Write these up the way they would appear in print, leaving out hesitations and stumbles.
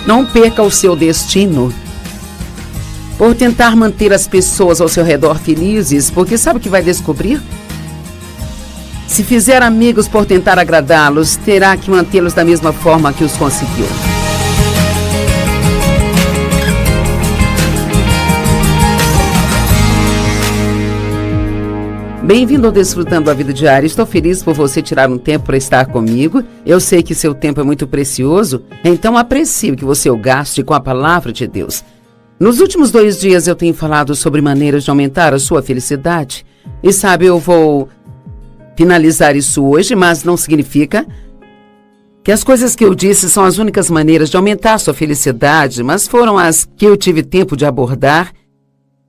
Não perca o seu destino por tentar manter as pessoas ao seu redor felizes, porque sabe o que vai descobrir? Se fizer amigos por tentar agradá-los, terá que mantê-los da mesma forma que os conseguiu. Bem-vindo ao Desfrutando a Vida Diária. Estou feliz por você tirar um tempo para estar comigo. Eu sei que seu tempo é muito precioso, então aprecie o que você o gaste com a palavra de Deus. Nos últimos 2 dias eu tenho falado sobre maneiras de aumentar a sua felicidade. E sabe, eu vou finalizar isso hoje, mas não significa que as coisas que eu disse são as únicas maneiras de aumentar a sua felicidade, mas foram as que eu tive tempo de abordar.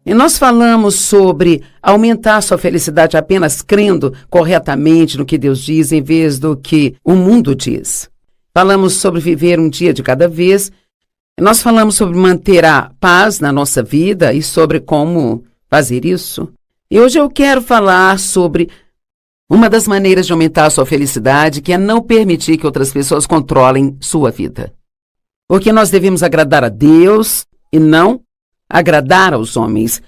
E nós falamos sobre aumentar a sua felicidade apenas crendo corretamente no que Deus diz, em vez do que o mundo diz. Falamos sobre viver um dia de cada vez. Nós falamos sobre manter a paz na nossa vida e sobre como fazer isso. E hoje eu quero falar sobre uma das maneiras de aumentar a sua felicidade, que é não permitir que outras pessoas controlem sua vida. Porque nós devemos agradar a Deus e não agradar aos homens.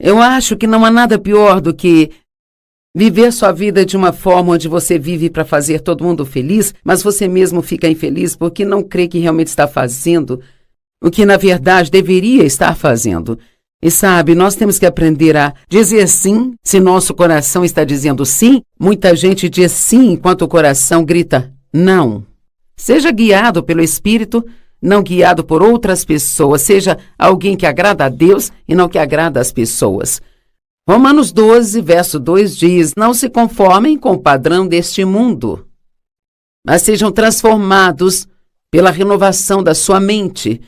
Eu acho que não há nada pior do que viver sua vida de uma forma onde você vive para fazer todo mundo feliz, mas você mesmo fica infeliz porque não crê que realmente está fazendo o que na verdade deveria estar fazendo. E sabe, nós temos que aprender a dizer sim se nosso coração está dizendo sim. Muita gente diz sim enquanto o coração grita não. Seja guiado pelo Espírito, não guiado por outras pessoas. Seja alguém que agrada a Deus e não que agrada as pessoas. Romanos 12, verso 2 diz: não se conformem com o padrão deste mundo, mas sejam transformados pela renovação da sua mente.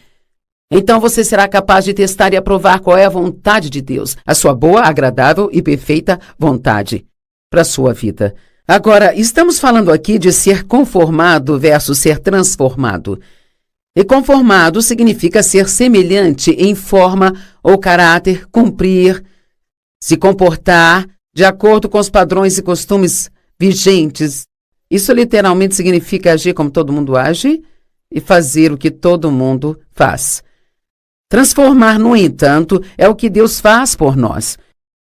Então você será capaz de testar e aprovar qual é a vontade de Deus, a sua boa, agradável e perfeita vontade para a sua vida. Agora, estamos falando aqui de ser conformado versus ser transformado. E conformado significa ser semelhante em forma ou caráter, cumprir, se comportar de acordo com os padrões e costumes vigentes. Isso literalmente significa agir como todo mundo age e fazer o que todo mundo faz. Transformar, no entanto, é o que Deus faz por nós.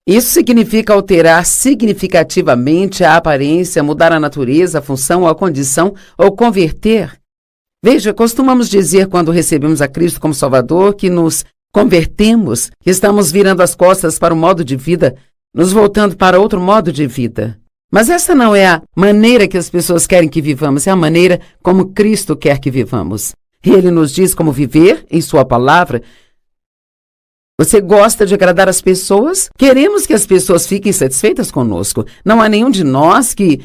Isso significa alterar significativamente a aparência, mudar a natureza, a função ou a condição, ou converter. Veja, costumamos dizer quando recebemos a Cristo como Salvador que nos convertemos, que estamos virando as costas para o modo de vida, nos voltando para outro modo de vida. Mas essa não é a maneira que as pessoas querem que vivamos, é a maneira como Cristo quer que vivamos. E Ele nos diz como viver em Sua palavra. Você gosta de agradar as pessoas? Queremos que as pessoas fiquem satisfeitas conosco. Não há nenhum de nós que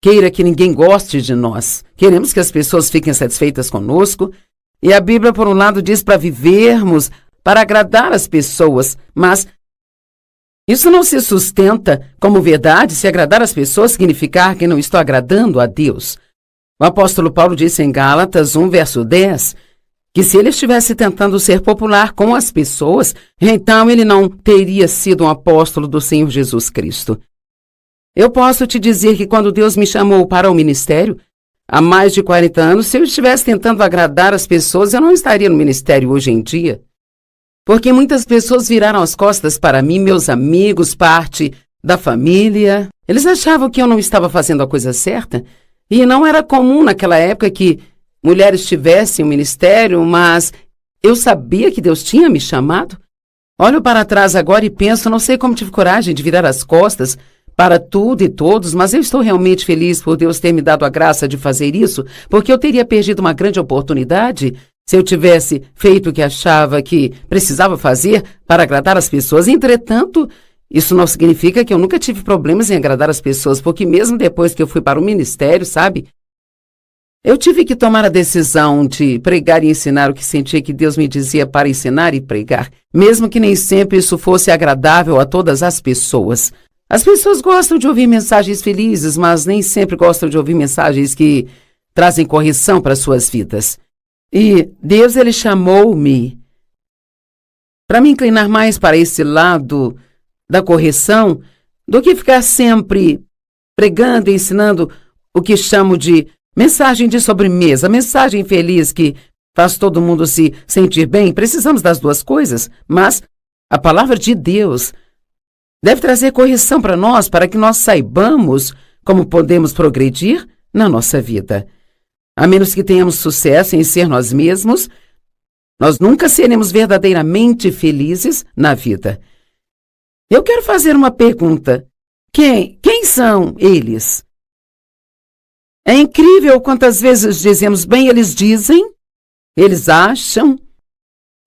queira que ninguém goste de nós. Queremos que as pessoas fiquem satisfeitas conosco. E a Bíblia, por um lado, diz para vivermos, para agradar as pessoas. Mas isso não se sustenta como verdade se agradar as pessoas significar que não estou agradando a Deus. O apóstolo Paulo disse em Gálatas 1, verso 10, que se ele estivesse tentando ser popular com as pessoas, então ele não teria sido um apóstolo do Senhor Jesus Cristo. Eu posso te dizer que quando Deus me chamou para o ministério, há mais de 40 anos, se eu estivesse tentando agradar as pessoas, eu não estaria no ministério hoje em dia. Porque muitas pessoas viraram as costas para mim, meus amigos, parte da família. Eles achavam que eu não estava fazendo a coisa certa. E não era comum naquela época que mulheres tivessem um ministério, mas eu sabia que Deus tinha me chamado. Olho para trás agora e penso, não sei como tive coragem de virar as costas para tudo e todos, mas eu estou realmente feliz por Deus ter me dado a graça de fazer isso, porque eu teria perdido uma grande oportunidade se eu tivesse feito o que achava que precisava fazer para agradar as pessoas. Entretanto, isso não significa que eu nunca tive problemas em agradar as pessoas, porque mesmo depois que eu fui para o ministério, sabe? Eu tive que tomar a decisão de pregar e ensinar o que sentia que Deus me dizia para ensinar e pregar, mesmo que nem sempre isso fosse agradável a todas as pessoas. As pessoas gostam de ouvir mensagens felizes, mas nem sempre gostam de ouvir mensagens que trazem correção para suas vidas. E Deus, Ele chamou-me para me inclinar mais para esse lado da correção do que ficar sempre pregando e ensinando o que chamo de mensagem de sobremesa, mensagem feliz que faz todo mundo se sentir bem. Precisamos das duas coisas, mas a palavra de Deus deve trazer correção para nós, para que nós saibamos como podemos progredir na nossa vida. A menos que tenhamos sucesso em ser nós mesmos, nós nunca seremos verdadeiramente felizes na vida. Eu quero fazer uma pergunta. Quem são eles? É incrível quantas vezes dizemos, bem, eles dizem, eles acham,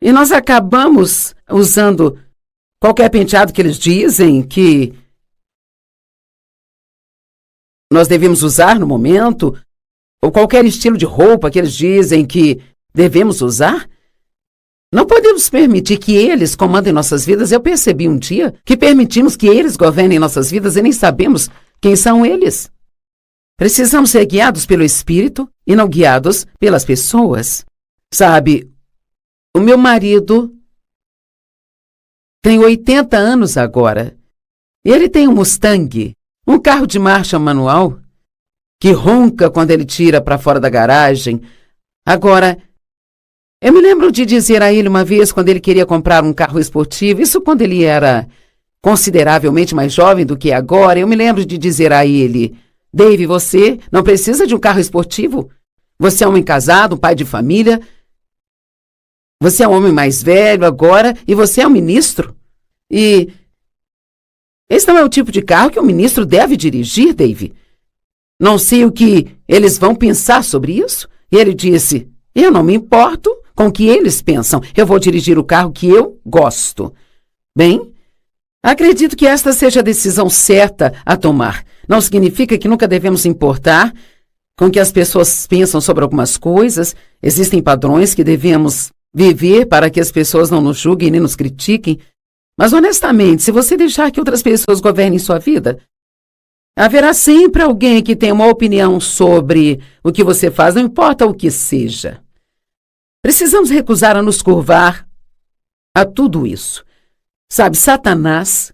e nós acabamos usando qualquer penteado que eles dizem que nós devemos usar no momento, ou qualquer estilo de roupa que eles dizem que devemos usar. Não podemos permitir que eles comandem nossas vidas. Eu percebi um dia que permitimos que eles governem nossas vidas e nem sabemos quem são eles. Precisamos ser guiados pelo Espírito e não guiados pelas pessoas. Sabe, o meu marido tem 80 anos agora. Ele tem um Mustang, um carro de marcha manual, que ronca quando ele tira para fora da garagem. Agora, eu me lembro de dizer a ele uma vez, quando ele queria comprar um carro esportivo, isso quando ele era consideravelmente mais jovem do que agora, eu me lembro de dizer a ele, Dave, você não precisa de um carro esportivo. Você é um homem casado, um pai de família. Você é um homem mais velho agora e você é um ministro. E esse não é o tipo de carro que um ministro deve dirigir, Dave. Não sei o que eles vão pensar sobre isso. E ele disse, eu não me importo com o que eles pensam. Eu vou dirigir o carro que eu gosto. Bem, acredito que esta seja a decisão certa a tomar. Não significa que nunca devemos importar com o que as pessoas pensam sobre algumas coisas. Existem padrões que devemos viver para que as pessoas não nos julguem nem nos critiquem. Mas, honestamente, se você deixar que outras pessoas governem sua vida, haverá sempre alguém que tenha uma opinião sobre o que você faz, não importa o que seja. Precisamos recusar a nos curvar a tudo isso. Sabe, Satanás,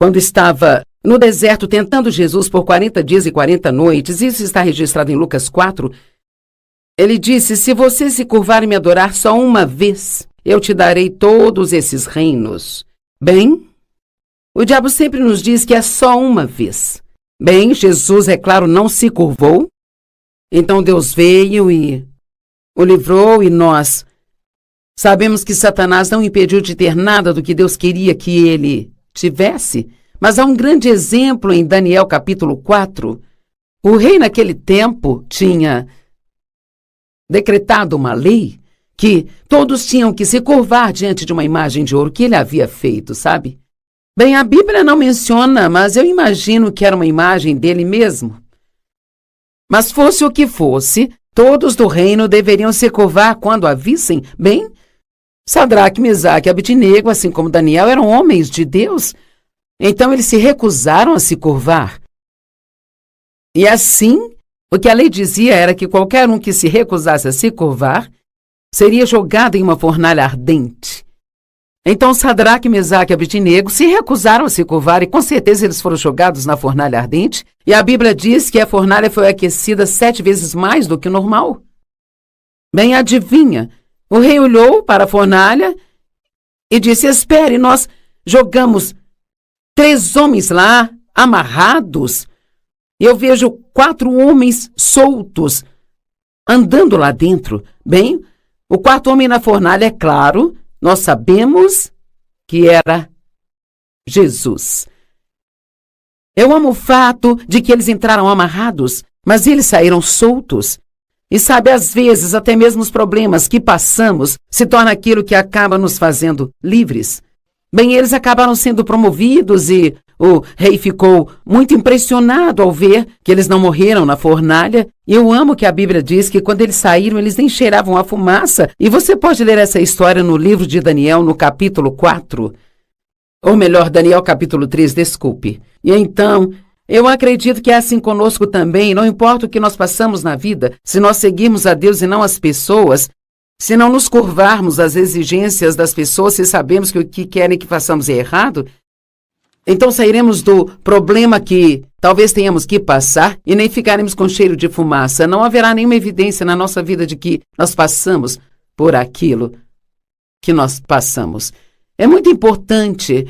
quando estava no deserto tentando Jesus por 40 dias e 40 noites, isso está registrado em Lucas 4, ele disse, se você se curvar e me adorar só uma vez, eu te darei todos esses reinos. Bem, o diabo sempre nos diz que é só uma vez. Bem, Jesus, é claro, não se curvou. Então Deus veio e o livrou e nós sabemos que Satanás não impediu de ter nada do que Deus queria que ele tivesse. Mas há um grande exemplo em Daniel capítulo 4. O rei naquele tempo tinha decretado uma lei que todos tinham que se curvar diante de uma imagem de ouro que ele havia feito, sabe? Bem, a Bíblia não menciona, mas eu imagino que era uma imagem dele mesmo. Mas fosse o que fosse, todos do reino deveriam se curvar quando a vissem. Bem, Sadraque, Mesaque e Abednego, assim como Daniel, eram homens de Deus. Então eles se recusaram a se curvar. E assim, o que a lei dizia era que qualquer um que se recusasse a se curvar seria jogado em uma fornalha ardente. Então Sadraque, Mesaque e Abednego se recusaram a se curvar e com certeza eles foram jogados na fornalha ardente. E a Bíblia diz que a fornalha foi aquecida 7 vezes mais do que o normal. Bem, adivinha, o rei olhou para a fornalha e disse, espere, nós jogamos 3 homens lá, amarrados. Eu vejo 4 homens soltos, andando lá dentro. Bem, o 4º homem na fornalha, é claro, nós sabemos que era Jesus. Eu amo o fato de que eles entraram amarrados, mas eles saíram soltos. E sabe, às vezes, até mesmo os problemas que passamos se torna aquilo que acaba nos fazendo livres. Bem, eles acabaram sendo promovidos e o rei ficou muito impressionado ao ver que eles não morreram na fornalha. E eu amo que a Bíblia diz que quando eles saíram, eles nem cheiravam a fumaça. E você pode ler essa história no livro de Daniel, no capítulo 4. Ou melhor, Daniel capítulo 3, desculpe. E então, eu acredito que é assim conosco também. Não importa o que nós passamos na vida, se nós seguirmos a Deus e não as pessoas, se não nos curvarmos às exigências das pessoas, se sabemos que o que querem que façamos é errado, então sairemos do problema que talvez tenhamos que passar e nem ficaremos com cheiro de fumaça. Não haverá nenhuma evidência na nossa vida de que nós passamos por aquilo que nós passamos. É muito importante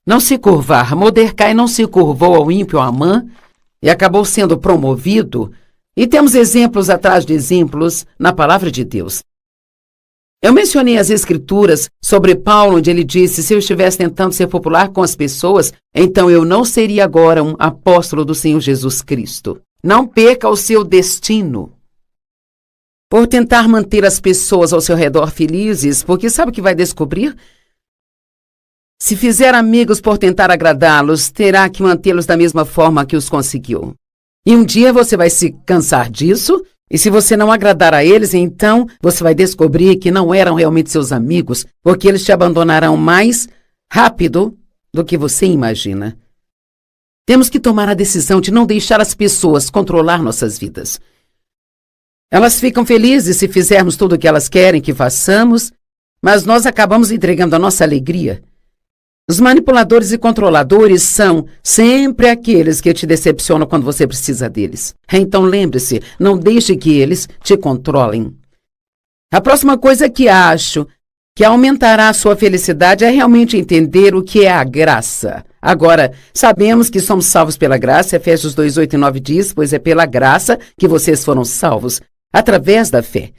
não se curvar. Mordecai não se curvou ao ímpio Amã e acabou sendo promovido. E temos exemplos atrás de exemplos na palavra de Deus. Eu mencionei as escrituras sobre Paulo, onde ele disse, se eu estivesse tentando ser popular com as pessoas, então eu não seria agora um apóstolo do Senhor Jesus Cristo. Não perca o seu destino por tentar manter as pessoas ao seu redor felizes, porque sabe o que vai descobrir? Se fizer amigos por tentar agradá-los, terá que mantê-los da mesma forma que os conseguiu. E um dia você vai se cansar disso, e se você não agradar a eles, então você vai descobrir que não eram realmente seus amigos, porque eles te abandonarão mais rápido do que você imagina. Temos que tomar a decisão de não deixar as pessoas controlar nossas vidas. Elas ficam felizes se fizermos tudo o que elas querem que façamos, mas nós acabamos entregando a nossa alegria. Os manipuladores e controladores são sempre aqueles que te decepcionam quando você precisa deles. Então lembre-se, não deixe que eles te controlem. A próxima coisa que acho que aumentará a sua felicidade é realmente entender o que é a graça. Agora, sabemos que somos salvos pela graça, Efésios 2, 8 e 9 diz, pois é pela graça que vocês foram salvos, através da fé.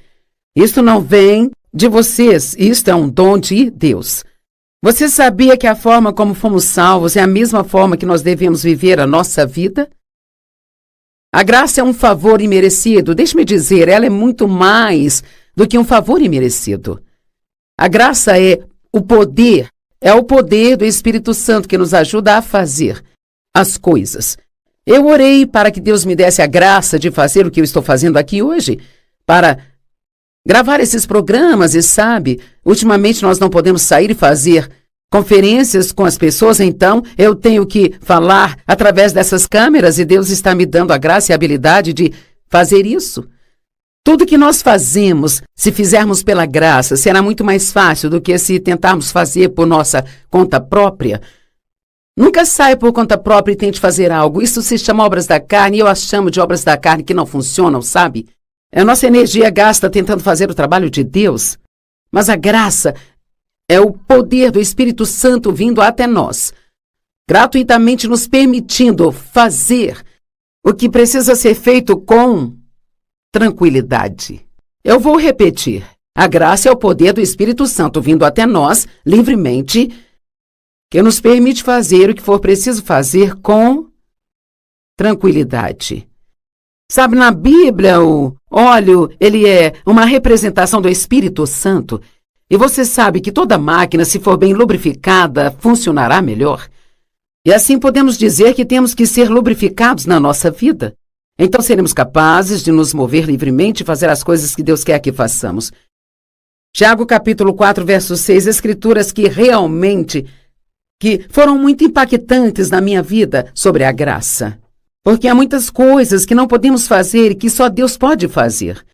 Isto não vem de vocês, isto é um dom de Deus. Você sabia que a forma como fomos salvos é a mesma forma que nós devemos viver a nossa vida? A graça é um favor imerecido. Deixe-me dizer, ela é muito mais do que um favor imerecido. A graça é o poder do Espírito Santo que nos ajuda a fazer as coisas. Eu orei para que Deus me desse a graça de fazer o que eu estou fazendo aqui hoje, para gravar esses programas e sabe, ultimamente nós não podemos sair e fazer conferências com as pessoas, então eu tenho que falar através dessas câmeras e Deus está me dando a graça e a habilidade de fazer isso. Tudo que nós fazemos, se fizermos pela graça, será muito mais fácil do que se tentarmos fazer por nossa conta própria. Nunca saia por conta própria e tente fazer algo. Isso se chama obras da carne e eu as chamo de obras da carne que não funcionam, sabe? A nossa energia gasta tentando fazer o trabalho de Deus, mas a graça é o poder do Espírito Santo vindo até nós, gratuitamente nos permitindo fazer o que precisa ser feito com tranquilidade. Eu vou repetir. A graça é o poder do Espírito Santo vindo até nós, livremente, que nos permite fazer o que for preciso fazer com tranquilidade. Sabe, na Bíblia, o óleo, ele é uma representação do Espírito Santo. E você sabe que toda máquina, se for bem lubrificada, funcionará melhor. E assim podemos dizer que temos que ser lubrificados na nossa vida. Então seremos capazes de nos mover livremente e fazer as coisas que Deus quer que façamos. Tiago capítulo 4, verso 6, escrituras que foram muito impactantes na minha vida sobre a graça. Porque há muitas coisas que não podemos fazer e que só Deus pode fazer.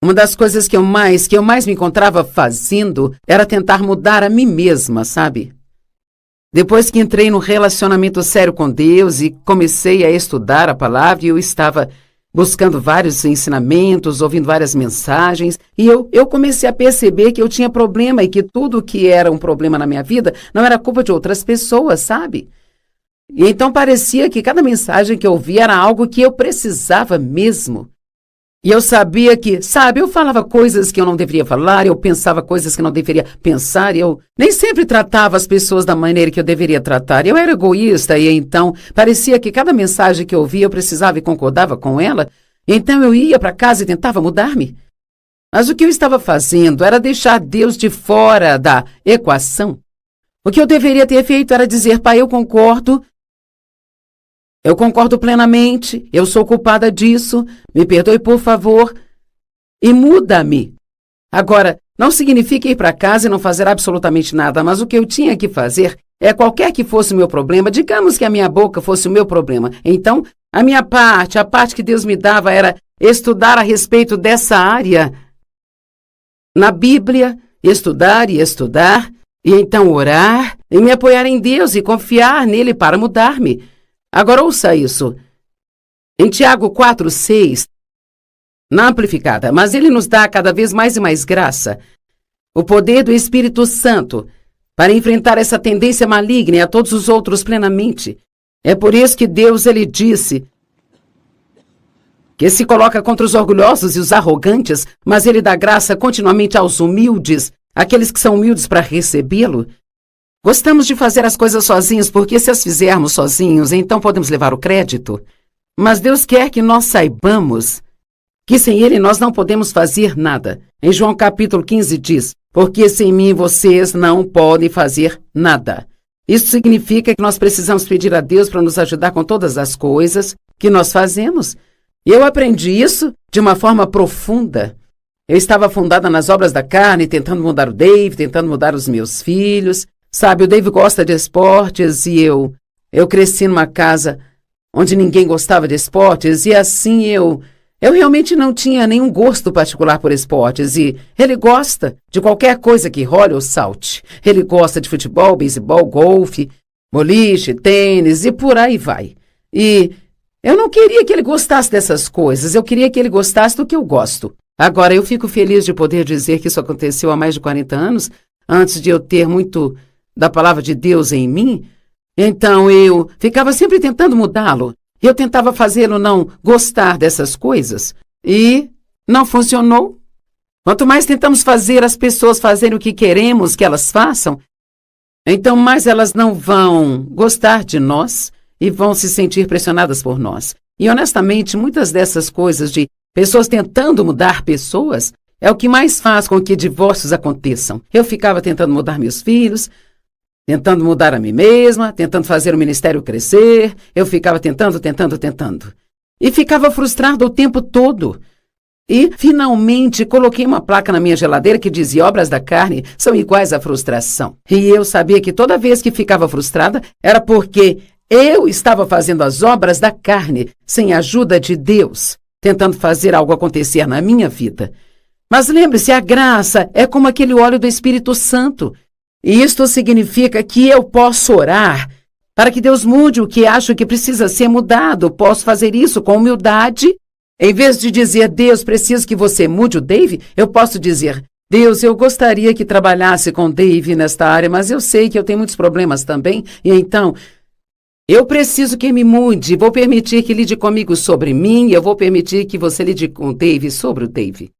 Uma das coisas que eu mais me encontrava fazendo era tentar mudar a mim mesma, sabe? Depois que entrei num relacionamento sério com Deus e comecei a estudar a palavra, eu estava buscando vários ensinamentos, ouvindo várias mensagens, e eu comecei a perceber que eu tinha problema e que tudo que era um problema na minha vida não era culpa de outras pessoas, sabe? E então parecia que cada mensagem que eu ouvia era algo que eu precisava mesmo. E eu sabia que, eu falava coisas que eu não deveria falar, eu pensava coisas que não deveria pensar, eu nem sempre tratava as pessoas da maneira que eu deveria tratar. Eu era egoísta e então parecia que cada mensagem que eu ouvia eu precisava e concordava com ela. Então eu ia para casa e tentava mudar-me. Mas o que eu estava fazendo era deixar Deus de fora da equação. O que eu deveria ter feito era dizer, Pai, eu concordo plenamente, eu sou culpada disso, me perdoe por favor e muda-me. Agora, não significa ir para casa e não fazer absolutamente nada, mas o que eu tinha que fazer é qualquer que fosse o meu problema, digamos que a minha boca fosse o meu problema. Então, a minha parte, a parte que Deus me dava era estudar a respeito dessa área na Bíblia, estudar, e então orar e me apoiar em Deus e confiar nele para mudar-me. Agora ouça isso. Em Tiago 4:6, na Amplificada, mas ele nos dá cada vez mais e mais graça, o poder do Espírito Santo, para enfrentar essa tendência maligna e a todos os outros plenamente. É por isso que Deus, ele disse que se coloca contra os orgulhosos e os arrogantes, mas ele dá graça continuamente aos humildes, aqueles que são humildes para recebê-lo. Gostamos de fazer as coisas sozinhos, porque se as fizermos sozinhos, então podemos levar o crédito. Mas Deus quer que nós saibamos que sem Ele nós não podemos fazer nada. Em João capítulo 15 diz, porque sem mim vocês não podem fazer nada. Isso significa que nós precisamos pedir a Deus para nos ajudar com todas as coisas que nós fazemos. E eu aprendi isso de uma forma profunda. Eu estava afundada nas obras da carne, tentando mudar o Dave, tentando mudar os meus filhos. Sabe, o Dave gosta de esportes e eu cresci numa casa onde ninguém gostava de esportes e assim eu realmente não tinha nenhum gosto particular por esportes e ele gosta de qualquer coisa que role ou salte. Ele gosta de futebol, beisebol, golfe, boliche, tênis e por aí vai. E eu não queria que ele gostasse dessas coisas, eu queria que ele gostasse do que eu gosto. Agora, eu fico feliz de poder dizer que isso aconteceu há mais de 40 anos, antes de eu ter muito da palavra de Deus em mim. Então, eu ficava sempre tentando mudá-lo. Eu tentava fazê-lo não gostar dessas coisas. E não funcionou. Quanto mais tentamos fazer as pessoas fazerem o que queremos que elas façam, então mais elas não vão gostar de nós e vão se sentir pressionadas por nós. E, honestamente, muitas dessas coisas de pessoas tentando mudar pessoas é o que mais faz com que divórcios aconteçam. Eu ficava tentando mudar meus filhos, tentando mudar a mim mesma, tentando fazer o ministério crescer. Eu ficava tentando. E ficava frustrada o tempo todo. E, finalmente, coloquei uma placa na minha geladeira que dizia: obras da carne são iguais à frustração. E eu sabia que toda vez que ficava frustrada era porque eu estava fazendo as obras da carne sem a ajuda de Deus, tentando fazer algo acontecer na minha vida. Mas lembre-se, a graça é como aquele óleo do Espírito Santo. E isto significa que eu posso orar para que Deus mude o que acho que precisa ser mudado. Posso fazer isso com humildade. Em vez de dizer, Deus, preciso que você mude o Dave, eu posso dizer, Deus, eu gostaria que trabalhasse com o Dave nesta área, mas eu sei que eu tenho muitos problemas também, e então eu preciso que me mude. Vou permitir que lide comigo sobre mim, e eu vou permitir que você lide com o Dave sobre o Dave.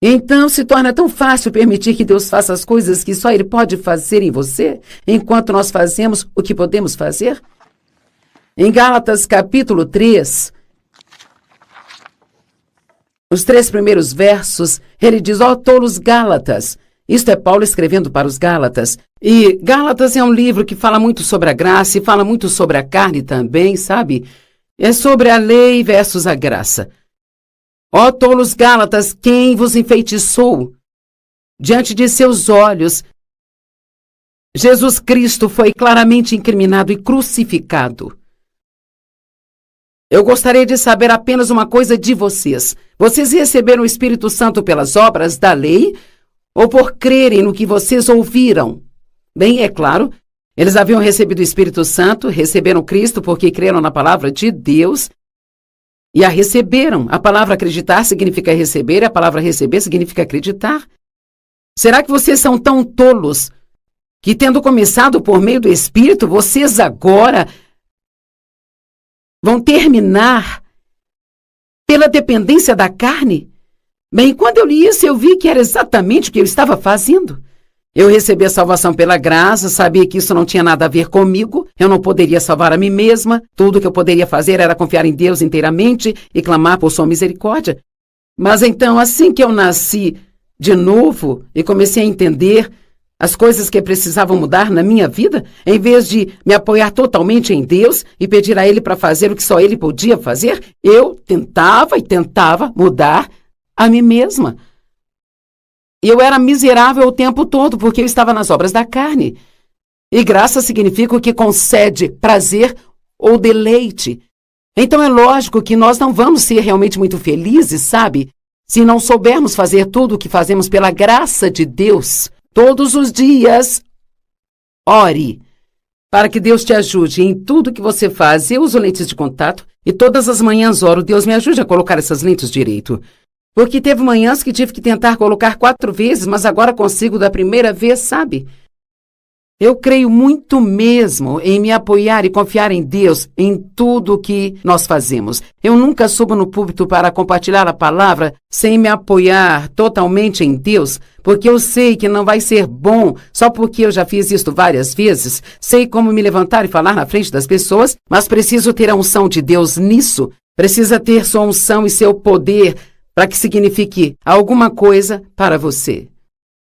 Então se torna tão fácil permitir que Deus faça as coisas que só Ele pode fazer em você, enquanto nós fazemos o que podemos fazer. Em Gálatas capítulo 3, os 3 primeiros versos, ele diz, ó tolos Gálatas. Isto é Paulo escrevendo para os Gálatas. E Gálatas é um livro que fala muito sobre a graça e fala muito sobre a carne também, sabe? É sobre a lei versus a graça. Ó tolos Gálatas, quem vos enfeitiçou? Diante de seus olhos, Jesus Cristo foi claramente incriminado e crucificado. Eu gostaria de saber apenas uma coisa de vocês. Vocês receberam o Espírito Santo pelas obras da lei ou por crerem no que vocês ouviram? Bem, é claro, eles haviam recebido o Espírito Santo, receberam Cristo porque creram na palavra de Deus e a receberam. A palavra acreditar significa receber, a palavra receber significa acreditar. Será que vocês são tão tolos que, tendo começado por meio do Espírito, vocês agora vão terminar pela dependência da carne? Bem, quando eu li isso, eu vi que era exatamente o que eu estava fazendo. Eu recebi a salvação pela graça, sabia que isso não tinha nada a ver comigo, eu não poderia salvar a mim mesma, tudo que eu poderia fazer era confiar em Deus inteiramente e clamar por sua misericórdia. Mas então, assim que eu nasci de novo e comecei a entender as coisas que precisavam mudar na minha vida, em vez de me apoiar totalmente em Deus e pedir a Ele para fazer o que só Ele podia fazer, eu tentava mudar a mim mesma. Eu era miserável o tempo todo porque eu estava nas obras da carne. E graça significa o que concede prazer ou deleite. Então é lógico que nós não vamos ser realmente muito felizes, sabe? Se não soubermos fazer tudo o que fazemos pela graça de Deus. Todos os dias, ore para que Deus te ajude em tudo que você faz. Eu uso lentes de contato e todas as manhãs oro, Deus me ajude a colocar essas lentes direito. Porque teve manhãs que tive que tentar colocar 4 vezes, mas agora consigo da primeira vez, sabe? Eu creio muito mesmo em me apoiar e confiar em Deus em tudo o que nós fazemos. Eu nunca subo no púlpito para compartilhar a palavra sem me apoiar totalmente em Deus, porque eu sei que não vai ser bom só porque eu já fiz isso várias vezes. Sei como me levantar e falar na frente das pessoas, mas preciso ter a unção de Deus nisso. Precisa ter sua unção e seu poder para que signifique alguma coisa para você.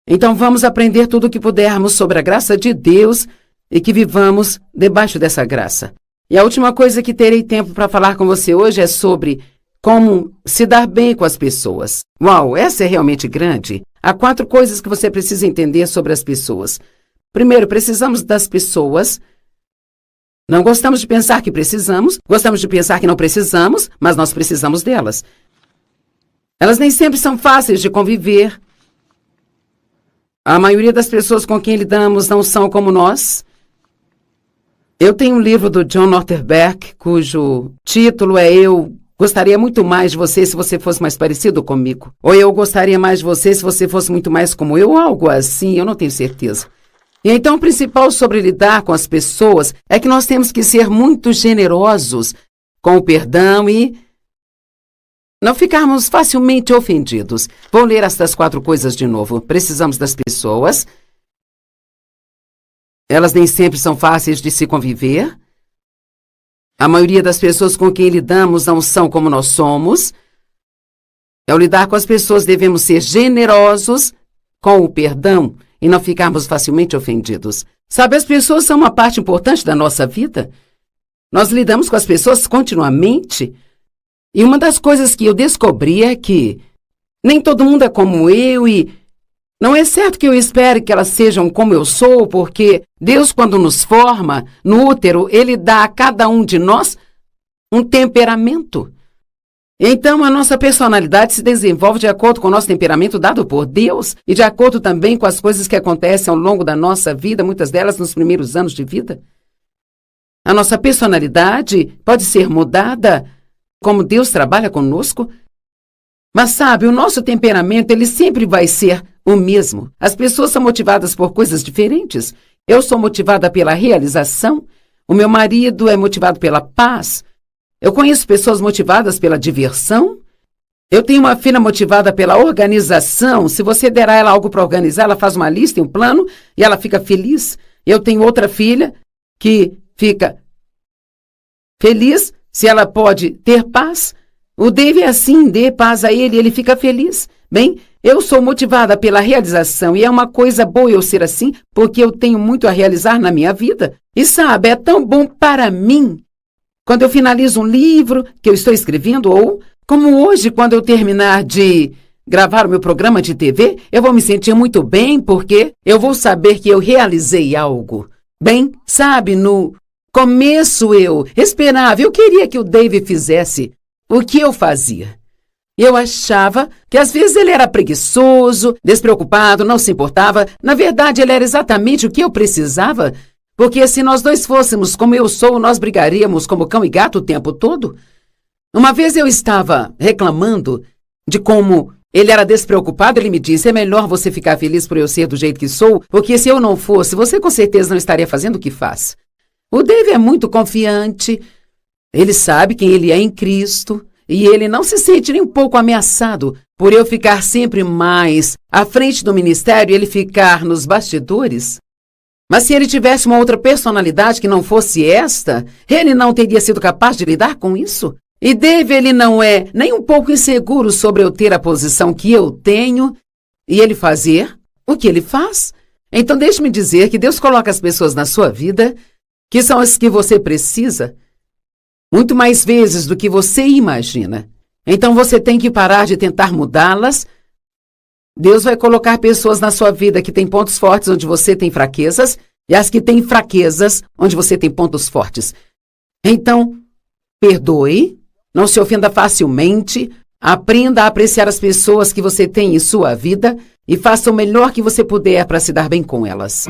Então vamos aprender tudo o que pudermos sobre a graça de Deus e que vivamos debaixo dessa graça. E a última coisa que terei tempo para falar com você hoje é sobre como se dar bem com as pessoas. Uau, essa é realmente grande. Há 4 coisas que você precisa entender sobre as pessoas. Primeiro, precisamos das pessoas. Não gostamos de pensar que precisamos, gostamos de pensar que não precisamos, mas nós precisamos delas. Elas nem sempre são fáceis de conviver. A maioria das pessoas com quem lidamos não são como nós. Eu tenho um livro do John Ortberg, cujo título é Eu gostaria muito mais de você se você fosse mais parecido comigo. Ou Eu gostaria mais de você se você fosse muito mais como eu, ou algo assim, eu não tenho certeza. E então o principal sobre lidar com as pessoas é que nós temos que ser muito generosos com o perdão e não ficarmos facilmente ofendidos. Vou ler estas 4 coisas de novo. Precisamos das pessoas. Elas nem sempre são fáceis de se conviver. A maioria das pessoas com quem lidamos não são como nós somos. Ao lidar com as pessoas, devemos ser generosos com o perdão e não ficarmos facilmente ofendidos. Sabe, as pessoas são uma parte importante da nossa vida. Nós lidamos com as pessoas continuamente. E uma das coisas que eu descobri é que nem todo mundo é como eu e não é certo que eu espere que elas sejam como eu sou, porque Deus, quando nos forma no útero, Ele dá a cada um de nós um temperamento. Então, a nossa personalidade se desenvolve de acordo com o nosso temperamento dado por Deus e de acordo também com as coisas que acontecem ao longo da nossa vida, muitas delas nos primeiros anos de vida. A nossa personalidade pode ser mudada como Deus trabalha conosco. Mas sabe, o nosso temperamento, ele sempre vai ser o mesmo. As pessoas são motivadas por coisas diferentes. Eu sou motivada pela realização. O meu marido é motivado pela paz. Eu conheço pessoas motivadas pela diversão. Eu tenho uma filha motivada pela organização. Se você der a ela algo para organizar, ela faz uma lista e um plano e ela fica feliz. Eu tenho outra filha que fica feliz se ela pode ter paz. O Dave é assim, dê paz a ele e ele fica feliz. Bem, eu sou motivada pela realização e é uma coisa boa eu ser assim, porque eu tenho muito a realizar na minha vida. E sabe, é tão bom para mim quando eu finalizo um livro que eu estou escrevendo ou, como hoje, quando eu terminar de gravar o meu programa de TV, eu vou me sentir muito bem porque eu vou saber que eu realizei algo. Bem, sabe, no começo eu esperava, eu queria que o Dave fizesse o que eu fazia. Eu achava que às vezes ele era preguiçoso, despreocupado, não se importava. Na verdade, ele era exatamente o que eu precisava, porque se nós dois fôssemos como eu sou, nós brigaríamos como cão e gato o tempo todo. Uma vez eu estava reclamando de como ele era despreocupado, ele me disse, é melhor você ficar feliz por eu ser do jeito que sou, porque se eu não fosse, você com certeza não estaria fazendo o que faz. O Dave é muito confiante, ele sabe quem ele é em Cristo e ele não se sente nem um pouco ameaçado por eu ficar sempre mais à frente do ministério e ele ficar nos bastidores. Mas se ele tivesse uma outra personalidade que não fosse esta, ele não teria sido capaz de lidar com isso. E Dave, ele não é nem um pouco inseguro sobre eu ter a posição que eu tenho e ele fazer o que ele faz. Então deixe-me dizer que Deus coloca as pessoas na sua vida que são as que você precisa, muito mais vezes do que você imagina. Então você tem que parar de tentar mudá-las. Deus vai colocar pessoas na sua vida que têm pontos fortes onde você tem fraquezas e as que têm fraquezas onde você tem pontos fortes. Então, perdoe, não se ofenda facilmente, aprenda a apreciar as pessoas que você tem em sua vida e faça o melhor que você puder para se dar bem com elas.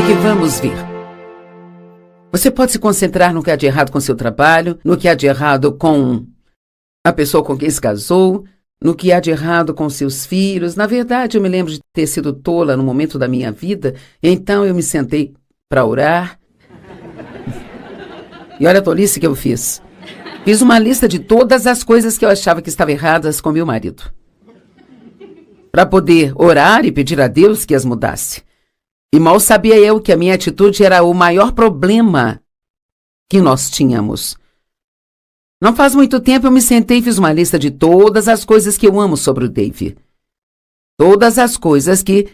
Porque vamos ver. Você pode se concentrar no que há de errado com seu trabalho, no que há de errado com a pessoa com quem se casou, no que há de errado com seus filhos. Na verdade, eu me lembro de ter sido tola no momento da minha vida, então eu me sentei para orar. E olha a tolice que eu fiz. Fiz uma lista de todas as coisas que eu achava que estavam erradas com meu marido, para poder orar e pedir a Deus que as mudasse. E mal sabia eu que a minha atitude era o maior problema que nós tínhamos. Não faz muito tempo eu me sentei e fiz uma lista de todas as coisas que eu amo sobre o Dave. Todas as coisas que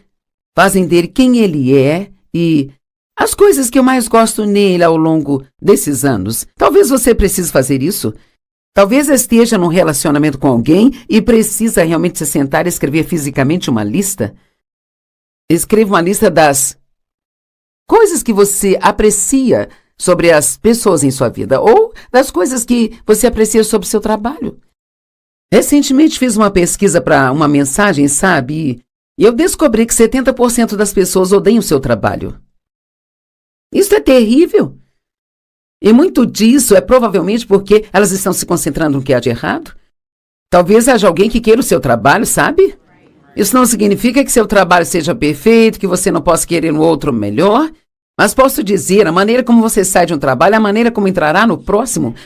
fazem dele quem ele é e as coisas que eu mais gosto nele ao longo desses anos. Talvez você precise fazer isso. Talvez esteja num relacionamento com alguém e precisa realmente se sentar e escrever fisicamente uma lista. Escreva uma lista das coisas que você aprecia sobre as pessoas em sua vida ou das coisas que você aprecia sobre o seu trabalho. Recentemente fiz uma pesquisa para uma mensagem, sabe? E eu descobri que 70% das pessoas odeiam o seu trabalho. Isso é terrível. E muito disso é provavelmente porque elas estão se concentrando no que há de errado. Talvez haja alguém que queira o seu trabalho, sabe? Isso não significa que seu trabalho seja perfeito, que você não possa querer no outro melhor. Mas posso dizer, a maneira como você sai de um trabalho é a maneira como entrará no próximo.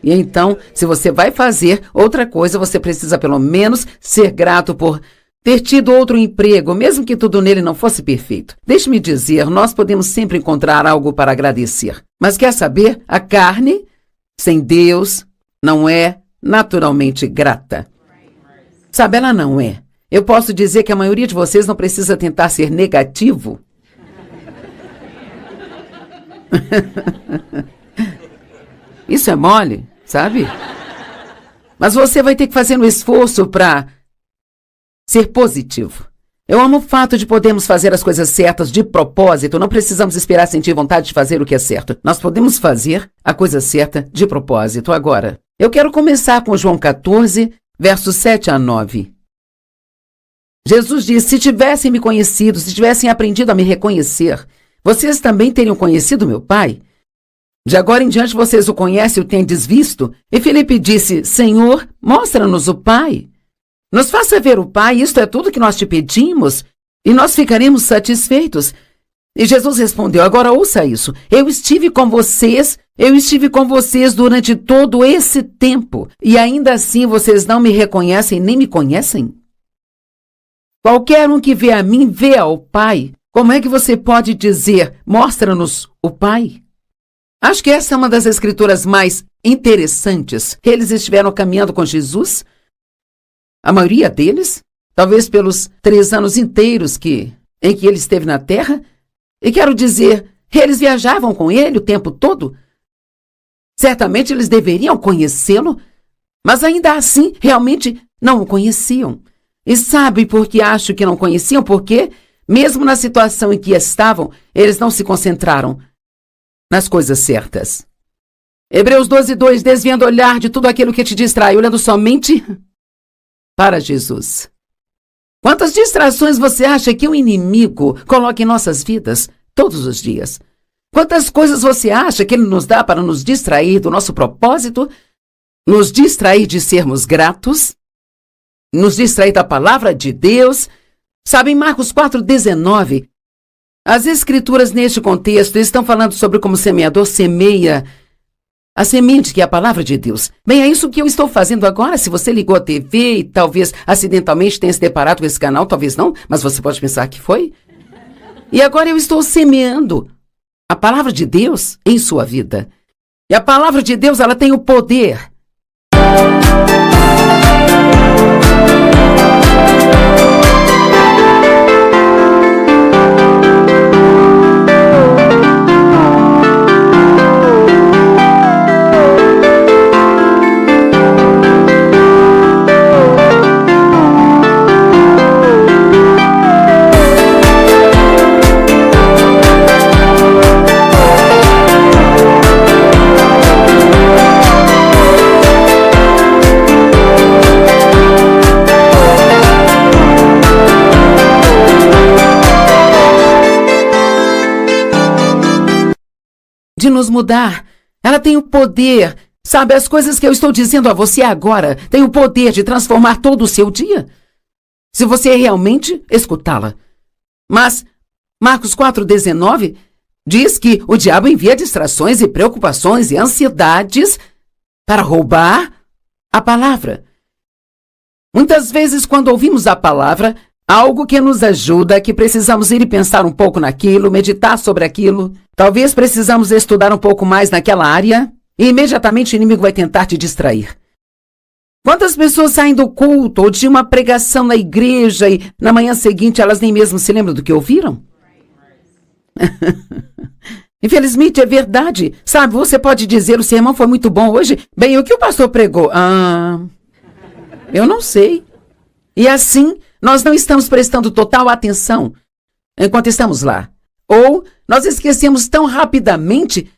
E então, se você vai fazer outra coisa, você precisa pelo menos ser grato por ter tido outro emprego, mesmo que tudo nele não fosse perfeito. Deixe-me dizer, nós podemos sempre encontrar algo para agradecer. Mas quer saber? A carne, sem Deus, não é naturalmente grata. Sabe, ela não é. Eu posso dizer que a maioria de vocês não precisa tentar ser negativo. Isso é mole, sabe? Mas você vai ter que fazer um esforço para ser positivo. Eu amo o fato de podermos fazer as coisas certas de propósito. Não precisamos esperar sentir vontade de fazer o que é certo. Nós podemos fazer a coisa certa de propósito. Agora, eu quero começar com João 14, versos 7 a 9. Jesus diz, se tivessem me conhecido, se tivessem aprendido a me reconhecer, vocês também teriam conhecido meu Pai? De agora em diante vocês o conhecem e o tendes visto? E Filipe disse, Senhor, mostra-nos o Pai. Nos faça ver o Pai, isto é tudo que nós te pedimos, e nós ficaremos satisfeitos. E Jesus respondeu, agora ouça isso, eu estive com vocês durante todo esse tempo, e ainda assim vocês não me reconhecem nem me conhecem? Qualquer um que vê a mim, vê ao Pai. Como é que você pode dizer, mostra-nos o Pai? Acho que essa é uma das escrituras mais interessantes. Eles estiveram caminhando com Jesus, a maioria deles, talvez pelos 3 anos inteiros em que ele esteve na Terra. E quero dizer, eles viajavam com ele o tempo todo. Certamente eles deveriam conhecê-lo, mas ainda assim realmente não o conheciam. E sabe por que acho que não conheciam? Porque, mesmo na situação em que estavam, eles não se concentraram nas coisas certas. Hebreus 12:2, desviando o olhar de tudo aquilo que te distrai, olhando somente para Jesus. Quantas distrações você acha que o inimigo coloca em nossas vidas todos os dias? Quantas coisas você acha que ele nos dá para nos distrair do nosso propósito, nos distrair de sermos gratos, nos distrair da palavra de Deus? Sabe, em Marcos 4:19, as escrituras neste contexto estão falando sobre como o semeador semeia a semente, que é a palavra de Deus. Bem, é isso que eu estou fazendo agora. Se você ligou a TV e talvez acidentalmente tenha se deparado com esse canal, talvez não, mas você pode pensar que foi. E agora eu estou semeando a palavra de Deus em sua vida. E a palavra de Deus, ela tem o poder de nos mudar. Ela tem o poder, sabe, as coisas que eu estou dizendo a você agora, têm o poder de transformar todo o seu dia. Se você realmente escutá-la. Mas Marcos 4,19 diz que o diabo envia distrações e preocupações e ansiedades para roubar a palavra. Muitas vezes, quando ouvimos a palavra, algo que nos ajuda, que precisamos ir e pensar um pouco naquilo, meditar sobre aquilo, talvez precisamos estudar um pouco mais naquela área, e imediatamente o inimigo vai tentar te distrair. Quantas pessoas saem do culto ou de uma pregação na igreja e na manhã seguinte elas nem mesmo se lembram do que ouviram? Infelizmente é verdade. Sabe, você pode dizer, o sermão foi muito bom hoje. Bem, o que o pastor pregou? Eu não sei. E assim, nós não estamos prestando total atenção enquanto estamos lá. Ou nós esquecemos tão rapidamente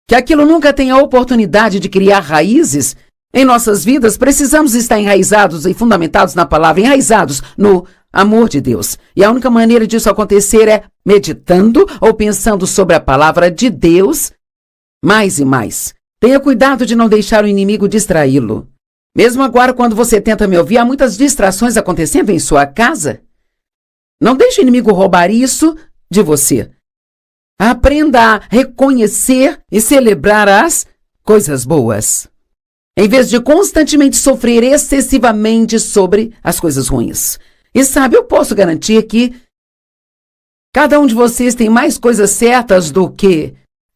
que aquilo nunca tem a oportunidade de criar raízes em nossas vidas. Precisamos estar enraizados e fundamentados na palavra, enraizados no amor de Deus. E a única maneira disso acontecer é meditando ou pensando sobre a palavra de Deus mais e mais. Tenha cuidado de não deixar o inimigo distraí-lo. Mesmo agora, quando você tenta me ouvir, há muitas distrações acontecendo em sua casa. Não deixe o inimigo roubar isso de você. Aprenda a reconhecer e celebrar as coisas boas, em vez de constantemente sofrer excessivamente sobre as coisas ruins. E sabe, eu posso garantir que cada um de vocês tem mais coisas certas do que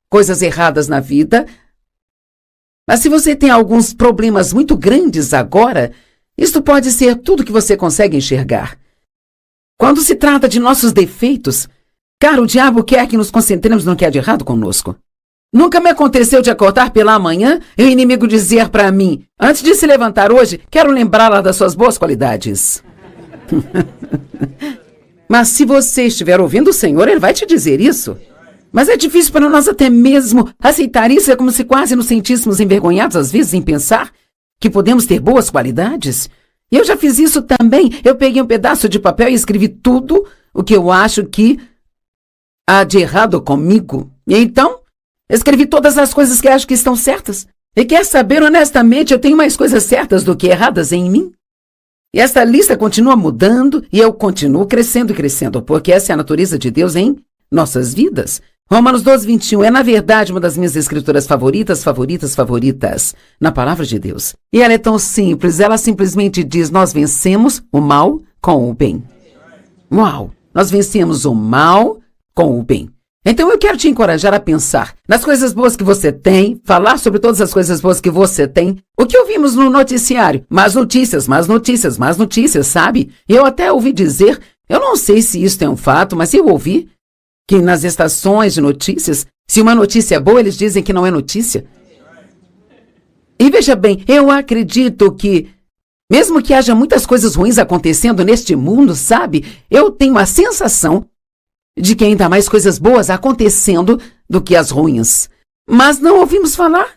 coisas erradas na vida. Mas se você tem alguns problemas muito grandes agora, isto pode ser tudo que você consegue enxergar. Quando se trata de nossos defeitos, cara, o diabo quer que nos concentremos no que há de errado conosco. Nunca me aconteceu de acordar pela manhã e o inimigo dizer para mim, antes de se levantar hoje, quero lembrá-la das suas boas qualidades. Mas se você estiver ouvindo o Senhor, Ele vai te dizer isso. Mas é difícil para nós até mesmo aceitar isso. É como se quase nos sentíssemos envergonhados às vezes em pensar que podemos ter boas qualidades. E eu já fiz isso também. Eu peguei um pedaço de papel e escrevi tudo o que eu acho que há de errado comigo. E então, escrevi todas as coisas que acho que estão certas. E quer saber, honestamente, eu tenho mais coisas certas do que erradas em mim. E esta lista continua mudando e eu continuo crescendo e crescendo, porque essa é a natureza de Deus em nossas vidas. Romanos 12:21 é, na verdade, uma das minhas escrituras favoritas na palavra de Deus. E ela é tão simples, ela simplesmente diz, nós vencemos o mal com o bem. Uau! Nós vencemos o mal com o bem. Então eu quero te encorajar a pensar nas coisas boas que você tem, falar sobre todas as coisas boas que você tem. O que ouvimos no noticiário? Más notícias, sabe? Eu até ouvi dizer, eu não sei se isso é um fato, mas eu ouvi que nas estações de notícias, se uma notícia é boa, eles dizem que não é notícia. E veja bem, eu acredito que, mesmo que haja muitas coisas ruins acontecendo neste mundo, sabe? Eu tenho a sensação de que ainda há mais coisas boas acontecendo do que as ruins. Mas não ouvimos falar.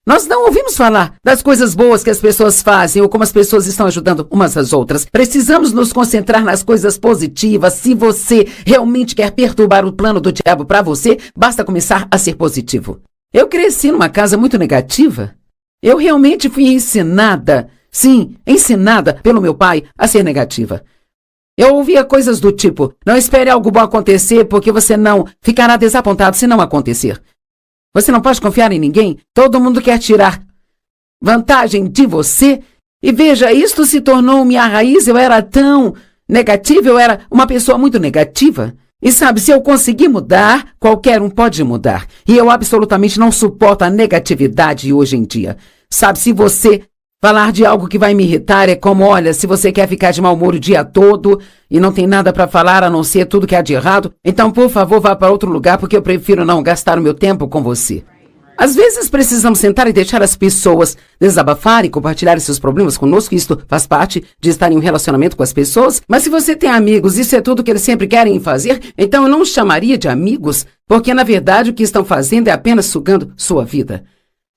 Nós não ouvimos falar das coisas boas que as pessoas fazem ou como as pessoas estão ajudando umas às outras. Precisamos nos concentrar nas coisas positivas. Se você realmente quer perturbar o plano do diabo para você, basta começar a ser positivo. Eu cresci numa casa muito negativa. Eu realmente fui ensinada, sim, ensinada pelo meu pai a ser negativa. Eu ouvia coisas do tipo, não espere algo bom acontecer porque você não ficará desapontado se não acontecer. Você não pode confiar em ninguém. Todo mundo quer tirar vantagem de você. E veja, isto se tornou minha raiz. Eu era tão negativa, eu era uma pessoa muito negativa. E sabe, se eu conseguir mudar, qualquer um pode mudar. E eu absolutamente não suporto a negatividade hoje em dia. Sabe, se você falar de algo que vai me irritar é como, olha, se você quer ficar de mau humor o dia todo e não tem nada para falar a não ser tudo que há de errado, então, por favor, vá para outro lugar porque eu prefiro não gastar o meu tempo com você. Às vezes precisamos sentar e deixar as pessoas desabafarem e compartilhar seus problemas conosco. Isto faz parte de estar em um relacionamento com as pessoas. Mas se você tem amigos, isso é tudo que eles sempre querem fazer, então eu não os chamaria de amigos, porque na verdade o que estão fazendo é apenas sugando sua vida.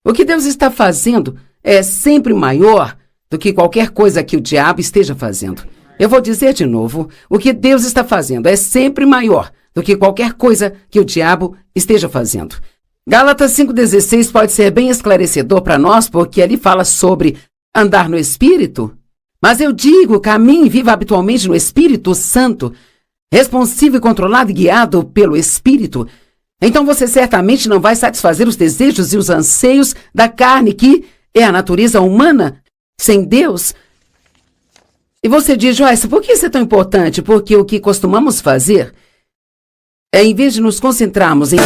O que Deus está fazendo é sempre maior do que qualquer coisa que o diabo esteja fazendo. Eu vou dizer de novo, o que Deus está fazendo é sempre maior do que qualquer coisa que o diabo esteja fazendo. Gálatas 5,16 pode ser bem esclarecedor para nós, porque ali fala sobre andar no Espírito. Mas eu digo, caminhe e viva habitualmente no Espírito Santo, responsivo e controlado e guiado pelo Espírito. Então você certamente não vai satisfazer os desejos e os anseios da carne, que é a natureza humana, sem Deus. E você diz, Joyce, por que isso é tão importante? Porque o que costumamos fazer é, em vez de nos concentrarmos em...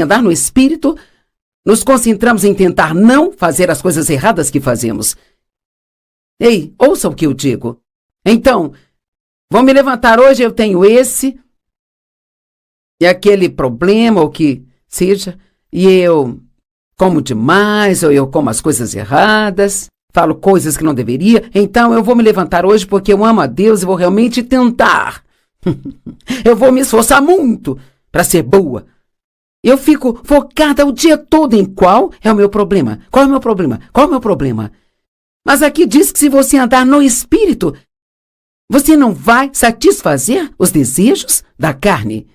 andar no Espírito, nos concentramos em tentar não fazer as coisas erradas que fazemos. Ei, ouça o que eu digo. Então, vou me levantar hoje, eu tenho esse e aquele problema, ou que seja, e eu como demais, ou eu como as coisas erradas, falo coisas que não deveria, então eu vou me levantar hoje porque eu amo a Deus e vou realmente tentar. Eu vou me esforçar muito para ser boa. Eu fico focada o dia todo em qual é o meu problema. Qual é o meu problema? Qual é o meu problema? Mas aqui diz que se você andar no Espírito, você não vai satisfazer os desejos da carne.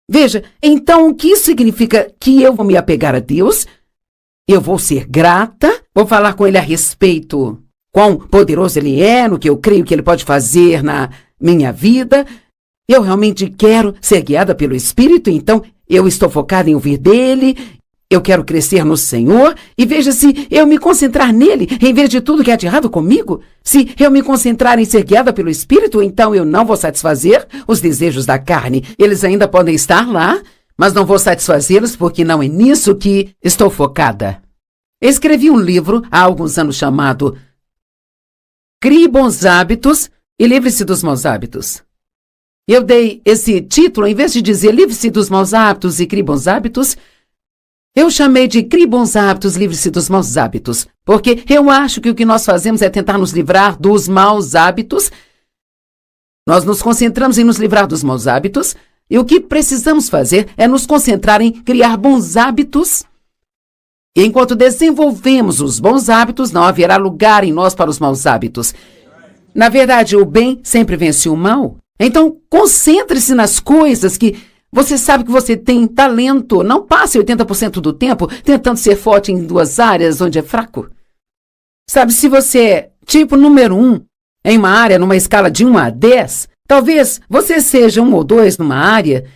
Veja, então o que isso significa? Que eu vou me apegar a Deus, eu vou ser grata, vou falar com Ele a respeito quão poderoso Ele é, no que eu creio que Ele pode fazer na minha vida. Eu realmente quero ser guiada pelo Espírito, então eu estou focada em ouvir dele, eu quero crescer no Senhor, e veja, se eu me concentrar nele, em vez de tudo que é de errado comigo, se eu me concentrar em ser guiada pelo Espírito, então eu não vou satisfazer os desejos da carne. Eles ainda podem estar lá, mas não vou satisfazê-los porque não é nisso que estou focada. Escrevi um livro há alguns anos chamado Crie Bons Hábitos e Livre-se dos Maus Hábitos. Eu dei esse título, em vez de dizer livre-se dos maus hábitos e crie bons hábitos, eu chamei de crie bons hábitos, livre-se dos maus hábitos, porque eu acho que o que nós fazemos é tentar nos livrar dos maus hábitos. Nós nos concentramos em nos livrar dos maus hábitos, e o que precisamos fazer é nos concentrar em criar bons hábitos. E enquanto desenvolvemos os bons hábitos, não haverá lugar em nós para os maus hábitos. Na verdade, o bem sempre vence o mal. Então, concentre-se nas coisas que você sabe que você tem talento. Não passe 80% do tempo tentando ser forte em duas áreas onde é fraco. Sabe, se você é tipo número 1 em uma área, numa escala de 1 a 10, talvez você seja 1 ou 2 numa área.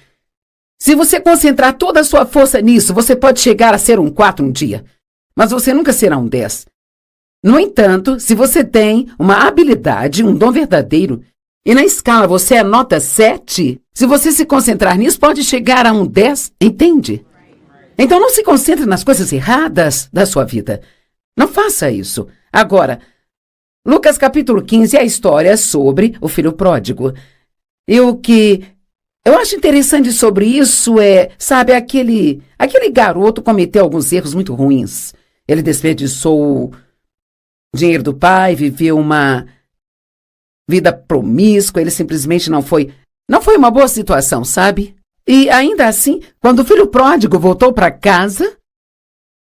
Se você concentrar toda a sua força nisso, você pode chegar a ser um 4 um dia. Mas você nunca será um 10. No entanto, se você tem uma habilidade, um dom verdadeiro, e na escala você é nota 7, se você se concentrar nisso, pode chegar a um 10, entende? Então não se concentre nas coisas erradas da sua vida. Não faça isso. Agora, Lucas capítulo 15 é a história sobre o filho pródigo. E o que eu acho interessante sobre isso é, sabe, aquele garoto cometeu alguns erros muito ruins. Ele desperdiçou o dinheiro do pai, viveu uma vida promíscua, ele simplesmente não foi uma boa situação, sabe? E ainda assim, quando o filho pródigo voltou para casa,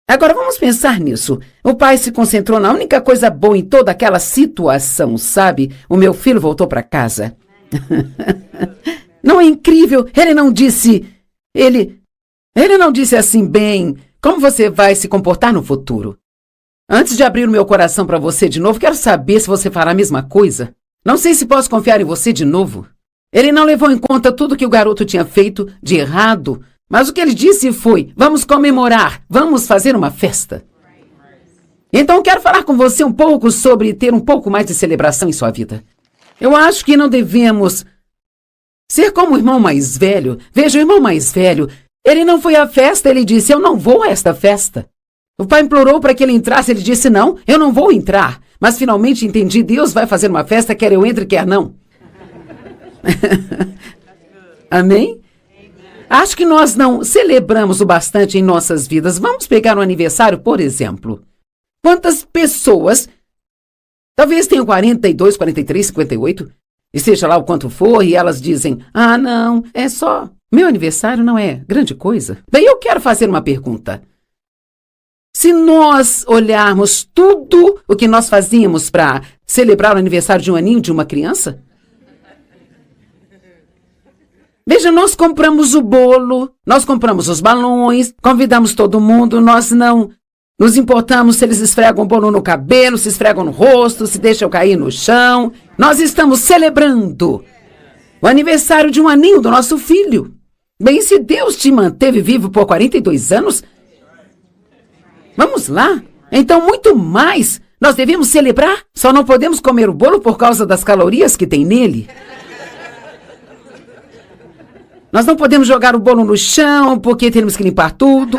agora vamos pensar nisso. O pai se concentrou na única coisa boa em toda aquela situação, sabe? O meu filho voltou para casa. Não é incrível? Ele não disse assim, bem, como você vai se comportar no futuro? Antes de abrir o meu coração para você de novo, quero saber se você fará a mesma coisa. Não sei se posso confiar em você de novo. Ele não levou em conta tudo que o garoto tinha feito de errado, mas o que ele disse foi, vamos comemorar, vamos fazer uma festa. Então quero falar com você um pouco sobre ter um pouco mais de celebração em sua vida. Eu acho que não devemos ser como o irmão mais velho. Veja, o irmão mais velho, ele não foi à festa, ele disse, eu não vou a esta festa. O pai implorou para que ele entrasse, ele disse, não, eu não vou entrar. mas finalmente entendi, Deus vai fazer uma festa, quer eu entre, quer não. Amém? Acho que nós não celebramos o bastante em nossas vidas. Vamos pegar um aniversário, por exemplo. Quantas pessoas, talvez tenham 42, 43, 58, e seja lá o quanto for, e elas dizem, não, é só, meu aniversário não é grande coisa. Daí eu quero fazer uma pergunta. Se nós olharmos tudo o que nós fazíamos para celebrar o aniversário de um aninho de uma criança, veja, nós compramos o bolo, nós compramos os balões, convidamos todo mundo, nós não nos importamos se eles esfregam o bolo no cabelo, se esfregam no rosto, se deixam cair no chão. Nós estamos celebrando o aniversário de um aninho do nosso filho. Bem, se Deus te manteve vivo por 42 anos, vamos lá. Então, muito mais nós devemos celebrar. Só não podemos comer o bolo por causa das calorias que tem nele. Nós não podemos jogar o bolo no chão porque temos que limpar tudo.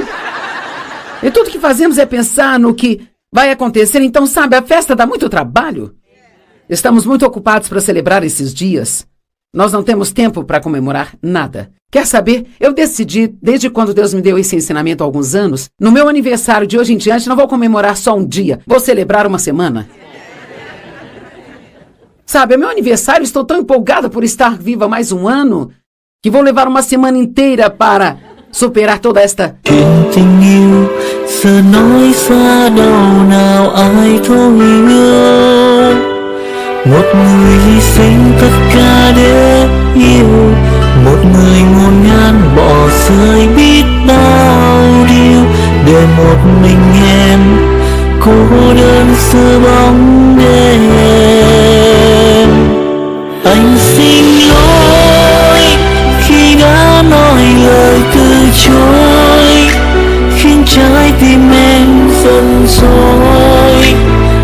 E tudo que fazemos é pensar no que vai acontecer. Então, sabe, a festa dá muito trabalho. Estamos muito ocupados para celebrar esses dias. Nós não temos tempo para comemorar nada. Quer saber? Eu decidi, desde quando Deus me deu esse ensinamento há alguns anos, no meu aniversário de hoje em diante, não vou comemorar só um dia, vou celebrar uma semana. Sabe, é meu aniversário, estou tão empolgada por estar viva mais um ano, que vou levar uma semana inteira para superar toda esta... Tình yêu giờ nói xa đâu nào ai thấu hiểu, một người hy sinh tất cả để yêu, một người ngổn ngang bỏ rơi biết bao điều để một mình em cô đơn giữa bóng đêm. Anh xin lỗi khi đã nói lời từ chối, khiến trái tim em dần dối.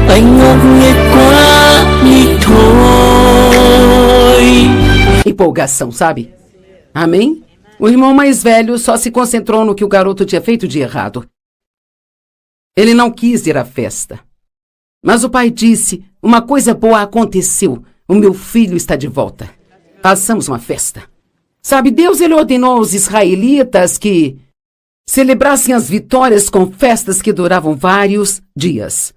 Anh ngốc nghếch quá đi thôi. Empolgação, sabe? Amém? O irmão mais velho só se concentrou no que o garoto tinha feito de errado. Ele não quis ir à festa. Mas o pai disse, uma coisa boa aconteceu. O meu filho está de volta. Façamos uma festa. Sabe, Deus ele ordenou aos israelitas que celebrassem as vitórias com festas que duravam vários dias.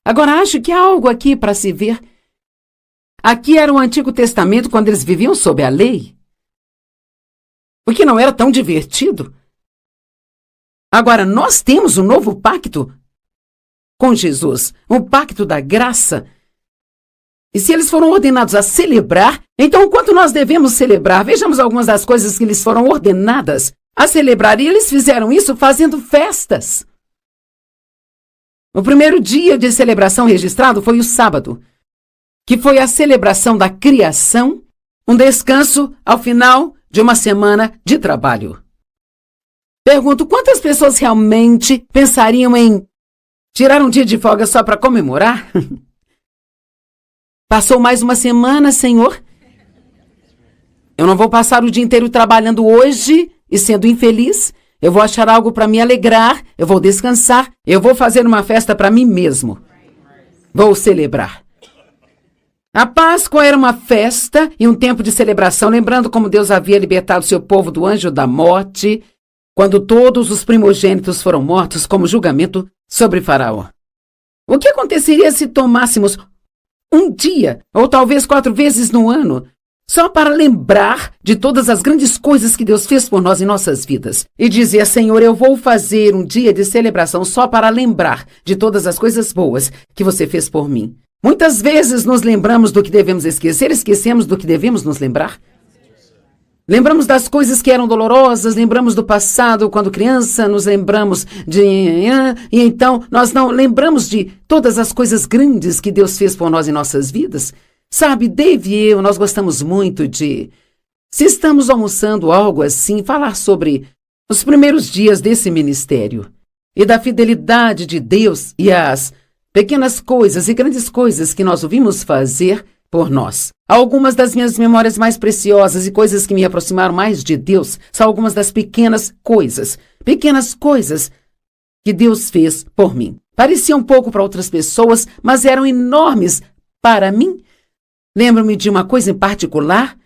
Agora, acho que há algo aqui para se ver. Aqui era o Antigo Testamento quando eles viviam sob a lei. O que não era tão divertido. Agora, nós temos um novo pacto com Jesus, um pacto da graça. E se eles foram ordenados a celebrar, então o quanto nós devemos celebrar? Vejamos algumas das coisas que eles foram ordenadas a celebrar. E eles fizeram isso fazendo festas. O primeiro dia de celebração registrado foi o sábado, que foi a celebração da criação, um descanso ao final de uma semana de trabalho. Pergunto, quantas pessoas realmente pensariam em tirar um dia de folga só para comemorar? Passou mais uma semana, Senhor. Eu não vou passar o dia inteiro trabalhando hoje e sendo infeliz. Eu vou achar algo para me alegrar, eu vou descansar, eu vou fazer uma festa para mim mesmo. Vou celebrar. A Páscoa era uma festa e um tempo de celebração, lembrando como Deus havia libertado seu povo do anjo da morte, quando todos os primogênitos foram mortos como julgamento sobre Faraó. O que aconteceria se tomássemos um dia, ou talvez 4 vezes no ano, só para lembrar de todas as grandes coisas que Deus fez por nós em nossas vidas? E dizer, Senhor, eu vou fazer um dia de celebração só para lembrar de todas as coisas boas que você fez por mim. Muitas vezes nos lembramos do que devemos esquecer, esquecemos do que devemos nos lembrar. Lembramos das coisas que eram dolorosas, lembramos do passado quando criança, nos lembramos de... E então nós não lembramos de todas as coisas grandes que Deus fez por nós em nossas vidas. Sabe, Dave e eu, nós gostamos muito de, se estamos almoçando algo assim, falar sobre os primeiros dias desse ministério e da fidelidade de Deus e as pequenas coisas e grandes coisas que nós ouvimos fazer por nós. Algumas das minhas memórias mais preciosas e coisas que me aproximaram mais de Deus são algumas das pequenas coisas que Deus fez por mim. Pareciam pouco para outras pessoas, mas eram enormes para mim. Lembro-me de uma coisa em particular.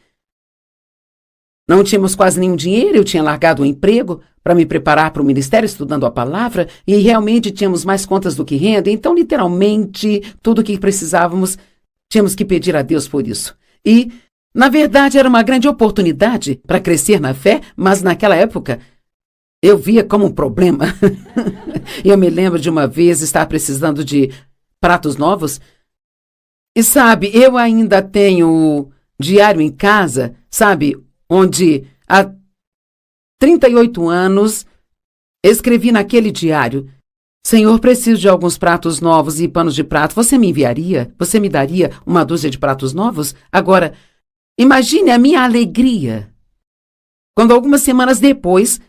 Não tínhamos quase nenhum dinheiro, eu tinha largado o emprego para me preparar para o ministério estudando a palavra e realmente tínhamos mais contas do que renda, então literalmente tudo o que precisávamos tínhamos que pedir a Deus por isso. E, na verdade, era uma grande oportunidade para crescer na fé, mas naquela época eu via como um problema. Eu me lembro de uma vez estar precisando de pratos novos. E sabe, eu ainda tenho diário em casa, sabe, onde há 38 anos escrevi naquele diário: Senhor, preciso de alguns pratos novos e panos de prato. Você me enviaria? Você me daria uma dúzia de pratos novos? Agora, imagine a minha alegria quando algumas semanas depois,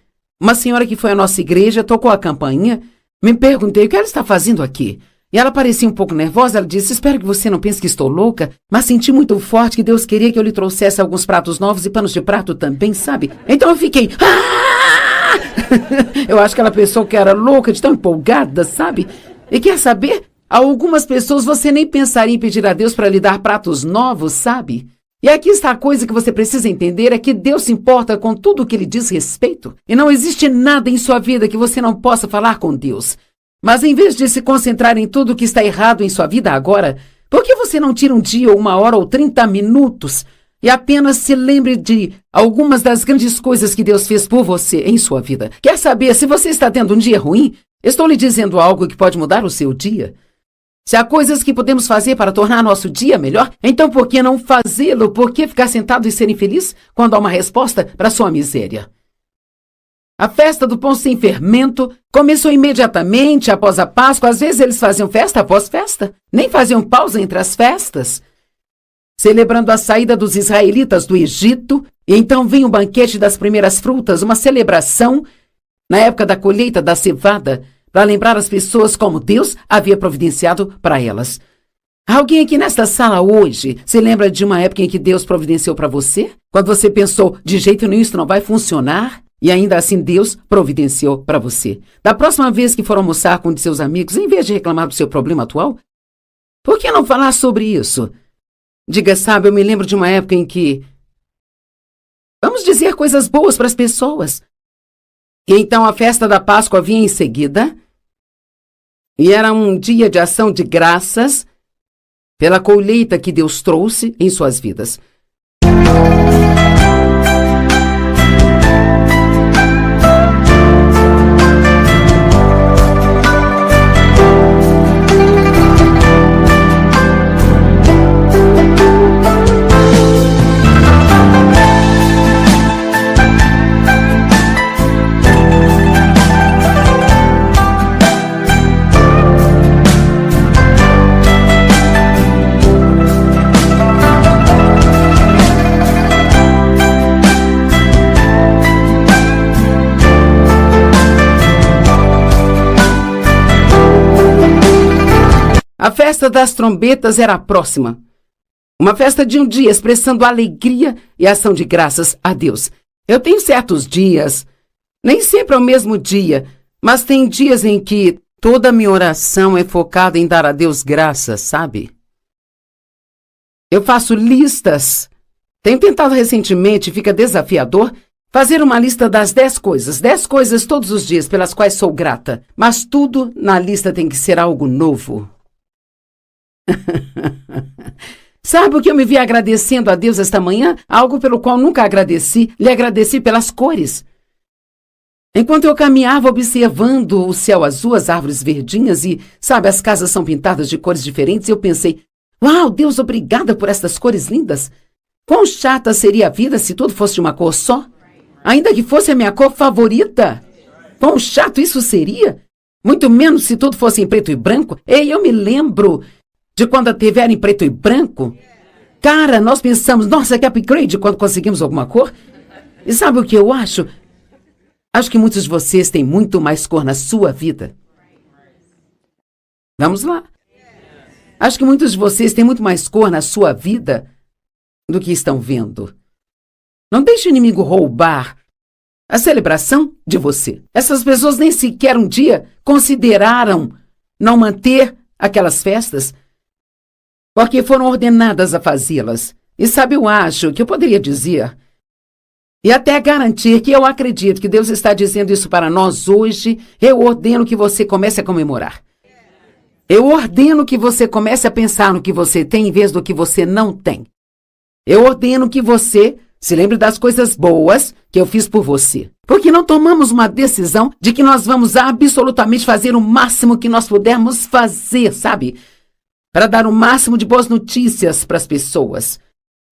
uma senhora que foi à nossa igreja tocou a campainha. Me perguntei o que ela está fazendo aqui. E ela parecia um pouco nervosa. Ela disse: espero que você não pense que estou louca, mas senti muito forte que Deus queria que eu lhe trouxesse alguns pratos novos e panos de prato também, sabe? Então eu fiquei... Eu acho que ela pensou que era louca de tão empolgada, sabe? E quer saber? Algumas pessoas você nem pensaria em pedir a Deus para lhe dar pratos novos, sabe? E aqui está a coisa que você precisa entender, é que Deus se importa com tudo o que lhe diz respeito. E não existe nada em sua vida que você não possa falar com Deus. Mas em vez de se concentrar em tudo o que está errado em sua vida agora, por que você não tira um dia, ou 1 hora, ou 30 minutos e apenas se lembre de algumas das grandes coisas que Deus fez por você em sua vida? Quer saber, se você está tendo um dia ruim, estou lhe dizendo algo que pode mudar o seu dia. Se há coisas que podemos fazer para tornar nosso dia melhor, então por que não fazê-lo? Por que ficar sentado e ser infeliz quando há uma resposta para sua miséria? A festa do pão sem fermento começou imediatamente após a Páscoa. Às vezes eles faziam festa após festa, nem faziam pausa entre as festas, celebrando a saída dos israelitas do Egito. E então vinha o banquete das primeiras frutas, uma celebração na época da colheita da cevada, para lembrar as pessoas como Deus havia providenciado para elas. Alguém aqui nesta sala hoje se lembra de uma época em que Deus providenciou para você? Quando você pensou, de jeito nenhum isso não vai funcionar? E ainda assim Deus providenciou para você. Da próxima vez que for almoçar com um de seus amigos, em vez de reclamar do seu problema atual, por que não falar sobre isso? Diga, sabe, eu me lembro de uma época em que... Vamos dizer coisas boas para as pessoas. E então a festa da Páscoa vinha em seguida... E era um dia de ação de graças pela colheita que Deus trouxe em suas vidas. A festa das trombetas era a próxima. Uma festa de um dia expressando alegria e ação de graças a Deus. Eu tenho certos dias, nem sempre é o mesmo dia, mas tem dias em que toda a minha oração é focada em dar a Deus graças, sabe? Eu faço listas. Tenho tentado recentemente, fica desafiador, fazer uma lista das 10 coisas todos os dias pelas quais sou grata. Mas tudo na lista tem que ser algo novo. Sabe o que eu me vi agradecendo a Deus esta manhã? Algo pelo qual nunca agradeci. Lhe agradeci pelas cores. Enquanto eu caminhava observando o céu azul, as árvores verdinhas e, sabe, as casas são pintadas de cores diferentes, eu pensei: uau, Deus, obrigada por estas cores lindas. Quão chata seria a vida se tudo fosse de uma cor só? Ainda que fosse a minha cor favorita. Quão chato isso seria? Muito menos se tudo fosse em preto e branco. Ei, eu me lembro de quando a TV era em preto e branco. Cara, nós pensamos, nossa, que upgrade quando conseguimos alguma cor. E sabe o que eu acho? Acho que muitos de vocês têm muito mais cor na sua vida. Vamos lá. Acho que muitos de vocês têm muito mais cor na sua vida do que estão vendo. Não deixe o inimigo roubar a celebração de você. Essas pessoas nem sequer um dia consideraram não manter aquelas festas? Porque foram ordenadas a fazê-las. E sabe, eu acho que eu poderia dizer, e até garantir que eu acredito que Deus está dizendo isso para nós hoje, eu ordeno que você comece a comemorar. Eu ordeno que você comece a pensar no que você tem em vez do que você não tem. Eu ordeno que você se lembre das coisas boas que eu fiz por você. Porque não tomamos uma decisão de que nós vamos absolutamente fazer o máximo que nós pudermos fazer, sabe? Para dar o máximo de boas notícias para as pessoas.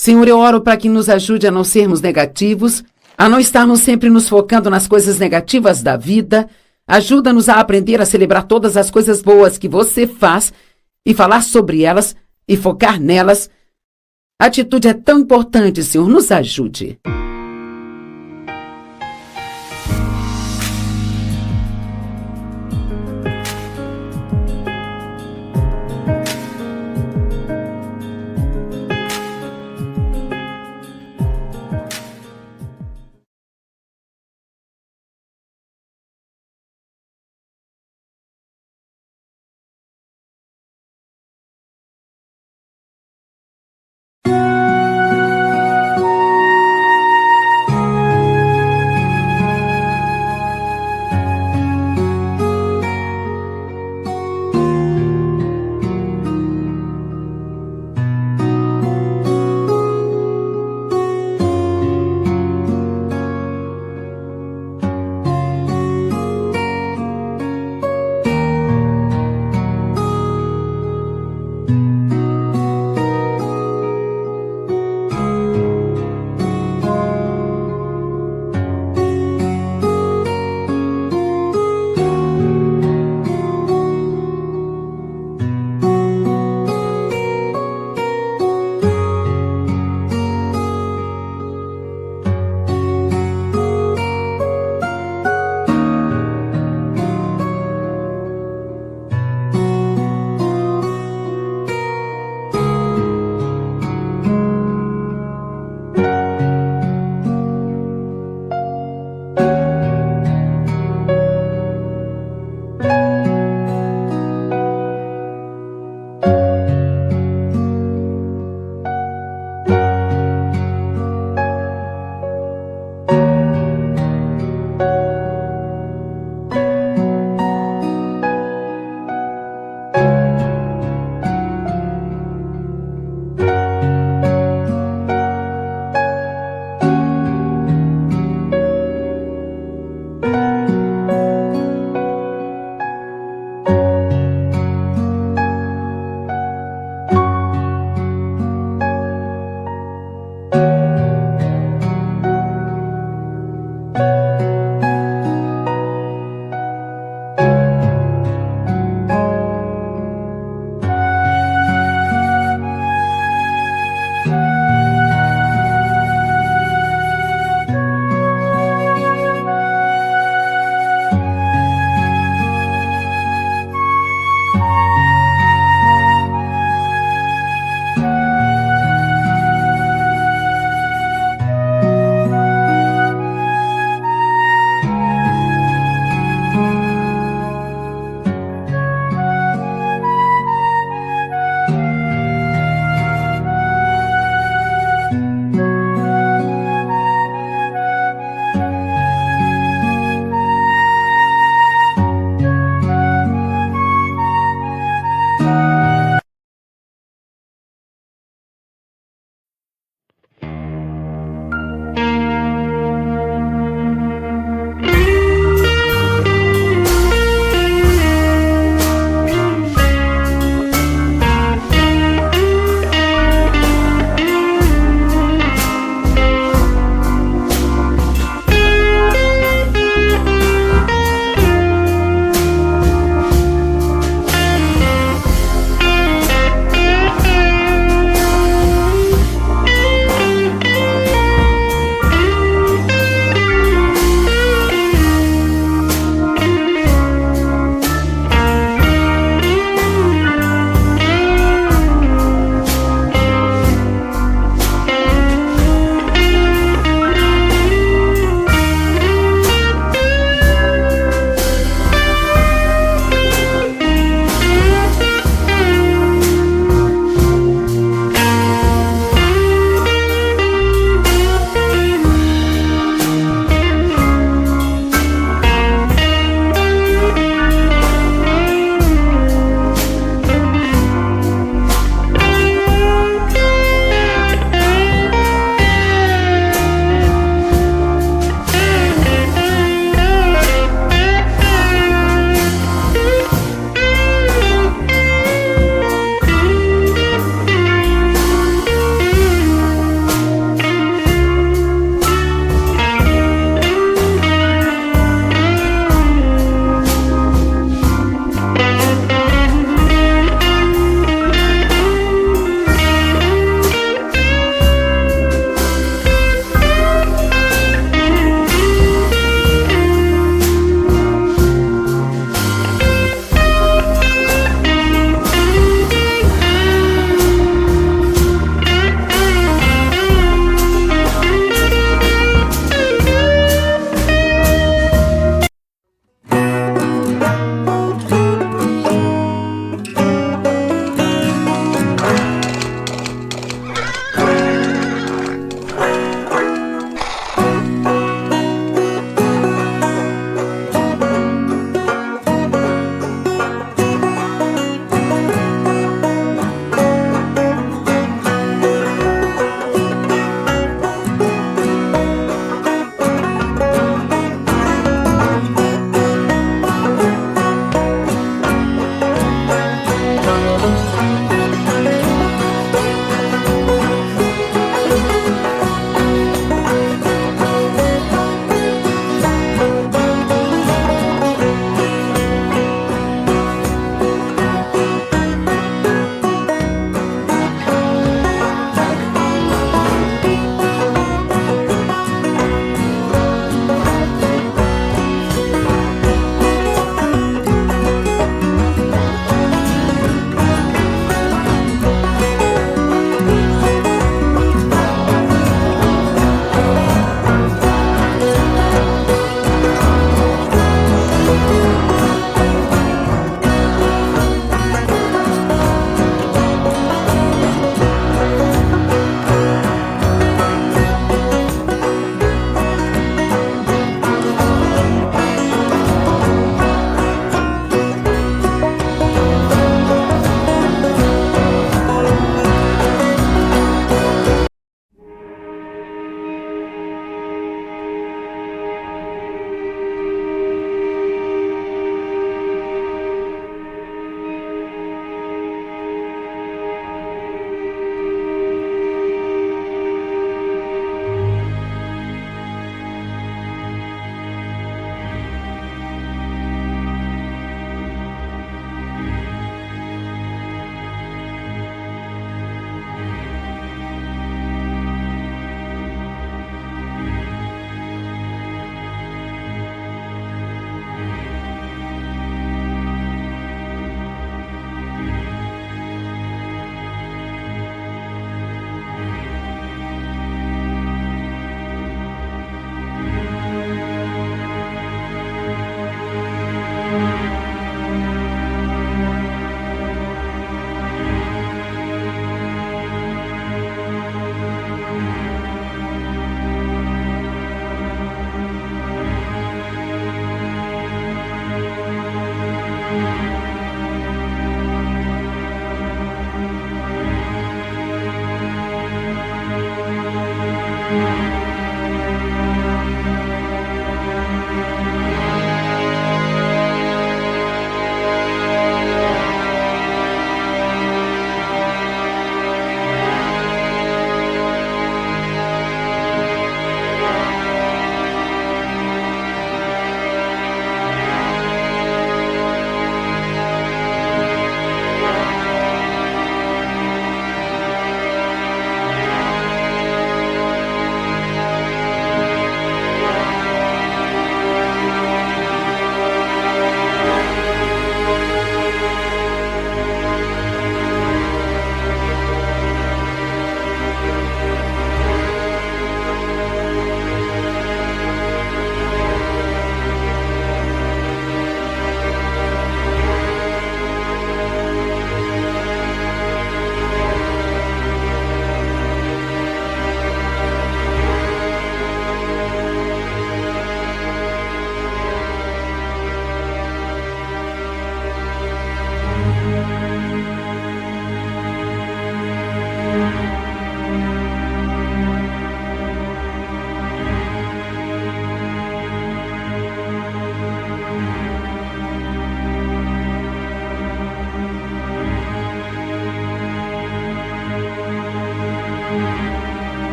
Senhor, eu oro para que nos ajude a não sermos negativos, a não estarmos sempre nos focando nas coisas negativas da vida. Ajuda-nos a aprender a celebrar todas as coisas boas que você faz e falar sobre elas e focar nelas. A atitude é tão importante, Senhor, nos ajude.